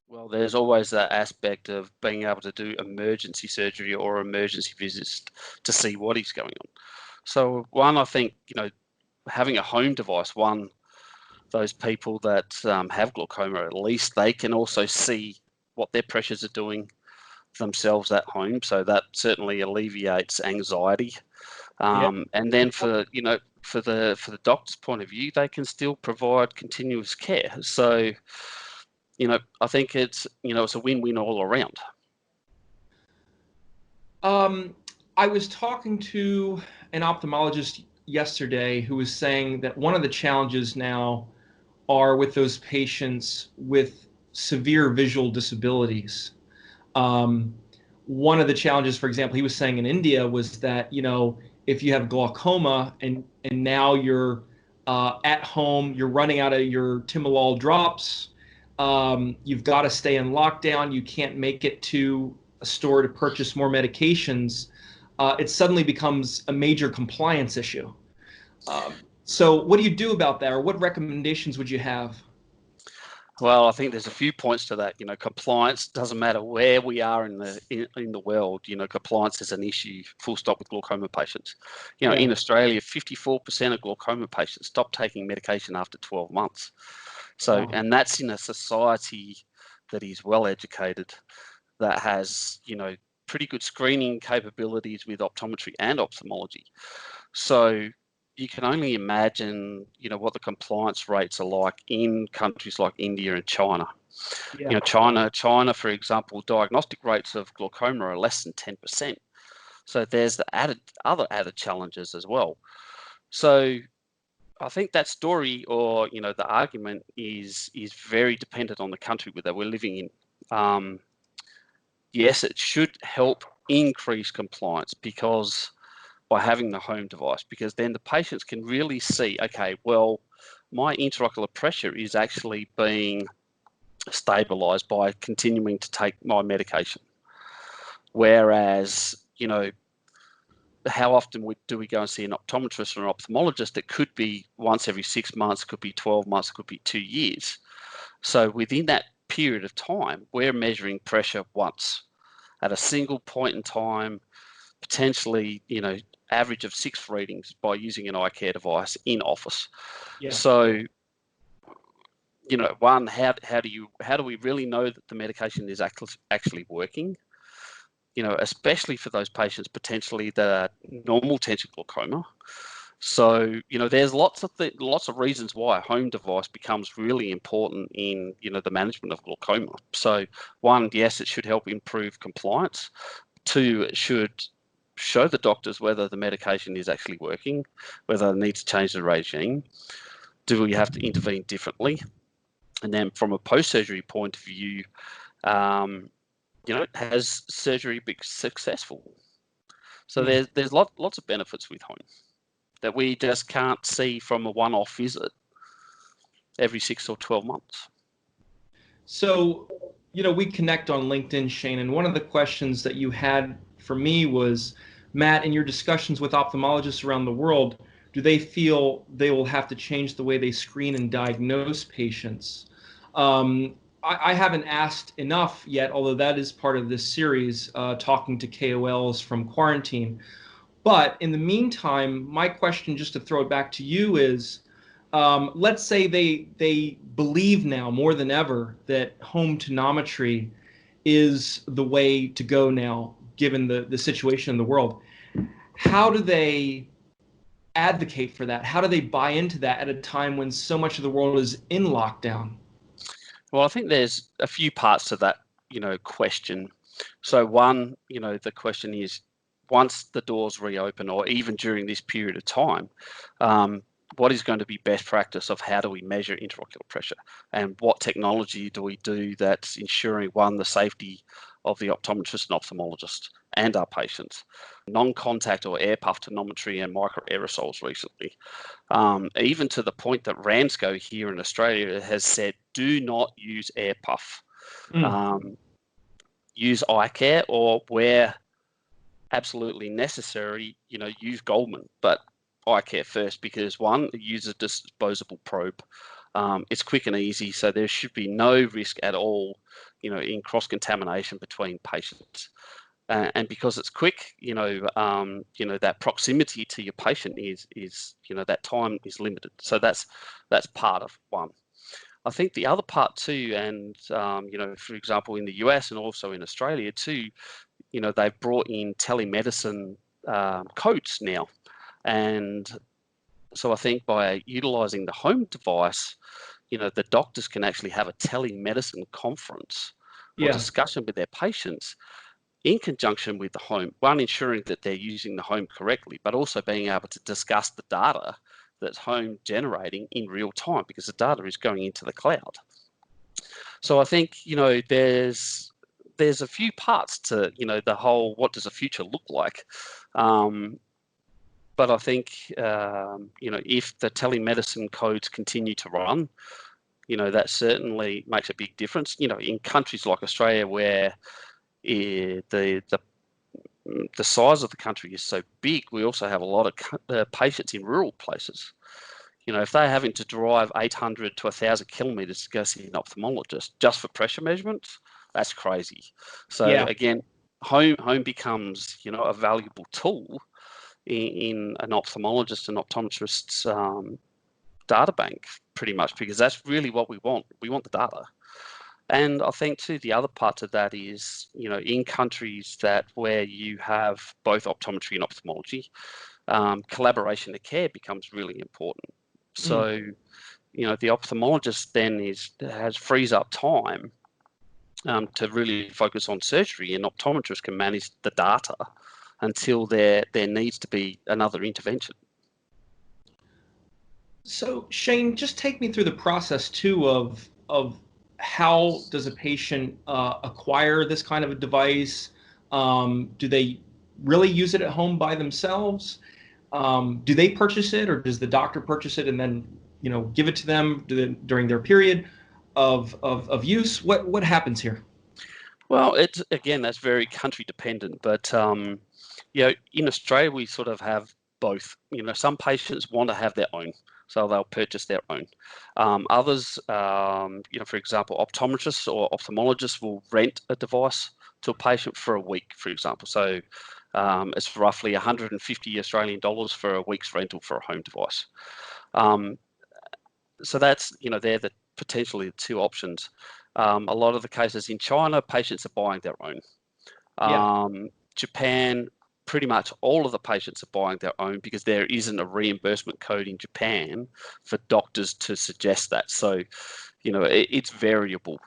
Well, there's always that aspect of being able to do emergency surgery or emergency visits to see what is going on. So one, I think, having a home device, those people that have glaucoma, at least they can also see what their pressures are doing themselves at home. So that certainly alleviates anxiety. Yeah. And then for the doctor's point of view, they can still provide continuous care. So, I think it's a win-win all around. I was talking to an ophthalmologist yesterday who was saying that one of the challenges now are with those patients with severe visual disabilities. Um, One of the challenges, for example, he was saying in India was that, if you have glaucoma and now you're at home, you're running out of your timolol drops, you've got to stay in lockdown, you can't make it to a store to purchase more medications, it suddenly becomes a major compliance issue. So what do you do about that, or what recommendations would you have? Well, I think there's a few points to that. Compliance doesn't matter where we are in the world. Compliance is an issue, full stop, with glaucoma patients. Yeah. In Australia, 54% of glaucoma patients stop taking medication after 12 months. So, Wow. and that's in a society that is well educated, that has, pretty good screening capabilities with optometry and ophthalmology. So you can only imagine, what the compliance rates are like in countries like India and China. Yeah. China, for example, diagnostic rates of glaucoma are less than 10%. So there's the other added challenges as well. So I think that story, or the argument is very dependent on the country that we're living in. Yes, it should help increase compliance because by having the home device, because then the patients can really see, okay, well, my intraocular pressure is actually being stabilized by continuing to take my medication. Whereas, how often do we go and see an optometrist or an ophthalmologist? It could be once every 6 months, could be 12 months, could be 2 years. So within that period of time, we're measuring pressure once at a single point in time, potentially, average of 6 readings by using an Icare device in office. Yeah. So, one, how do we really know that the medication is actually working? Especially for those patients potentially that are normal tension glaucoma. So, there's lots of reasons why a home device becomes really important in, the management of glaucoma. So, one, yes, it should help improve compliance. Two, it should show the doctors whether the medication is actually working, whether they need to change the regime. Do we have to intervene differently? And then from a post-surgery point of view, has surgery been successful? So Hmm. there's lots of benefits with home that we just can't see from a one-off visit every 6 or 12 months. So, we connect on LinkedIn, Shane, and one of the questions that you had for me was, Matt, in your discussions with ophthalmologists around the world, do they feel they will have to change the way they screen and diagnose patients? I haven't asked enough yet, although that is part of this series, talking to KOLs from quarantine. But in the meantime, my question, just to throw it back to you, is, let's say they believe now more than ever that home tonometry is the way to go now, given the situation in the world. How do they advocate for that? How do they buy into that at a time when so much of the world is in lockdown? Well, I think there's a few parts to that, question. So one, the question is, once the doors reopen, or even during this period of time, what is going to be best practice of how do we measure intraocular pressure, and what technology do we do that's ensuring, one, the safety of the optometrist and ophthalmologist and our patients. Non-contact or air puff tonometry and micro aerosols recently. Even to the point that Ramsco here in Australia has said, do not use air puff. Mm. Use Icare, or where absolutely necessary, use Goldman, but Icare first, because one, it uses a disposable probe. It's quick and easy, so there should be no risk at all, in cross-contamination between patients. And because it's quick, that proximity to your patient is that time is limited. So that's part of one. I think the other part too, and for example, in the US and also in Australia too, they've brought in telemedicine codes now, and so I think by utilizing the home device, the doctors can actually have a telemedicine conference or Yeah. discussion with their patients in conjunction with the home, one, ensuring that they're using the home correctly, but also being able to discuss the data that's home generating in real time, because the data is going into the cloud. So I think, there's a few parts to, the whole, what does the future look like? But I think, if the telemedicine codes continue to run, that certainly makes a big difference. In countries like Australia, where the size of the country is so big, we also have a lot of patients in rural places. If they're having to drive 800 to 1,000 kilometers to go see an ophthalmologist just for pressure measurements, that's crazy. So again, home becomes, a valuable tool in an ophthalmologist and optometrist's data bank, pretty much, because that's really what we want. We want the data. And I think too, the other part of that is, in countries where you have both optometry and ophthalmology, collaboration of care becomes really important. So, the ophthalmologist then frees up time to really focus on surgery, and optometrists can manage the data until there needs to be another intervention. So Shane, just take me through the process too of how does a patient acquire this kind of a device? Do they really use it at home by themselves? Do they purchase it, or does the doctor purchase it and then give it to them during their period of use? What happens here? Well, that's very country dependent, but in Australia we sort of have both. Some patients want to have their own, so they'll purchase their own. Others, for example, optometrists or ophthalmologists will rent a device to a patient for a week, for example. So it's roughly 150 Australian dollars for a week's rental for a home device. So that's, they're potentially the two options. A lot of the cases in China, patients are buying their own. Japan, pretty much all of the patients are buying their own, because there isn't a reimbursement code in Japan for doctors to suggest that. So, it's variable.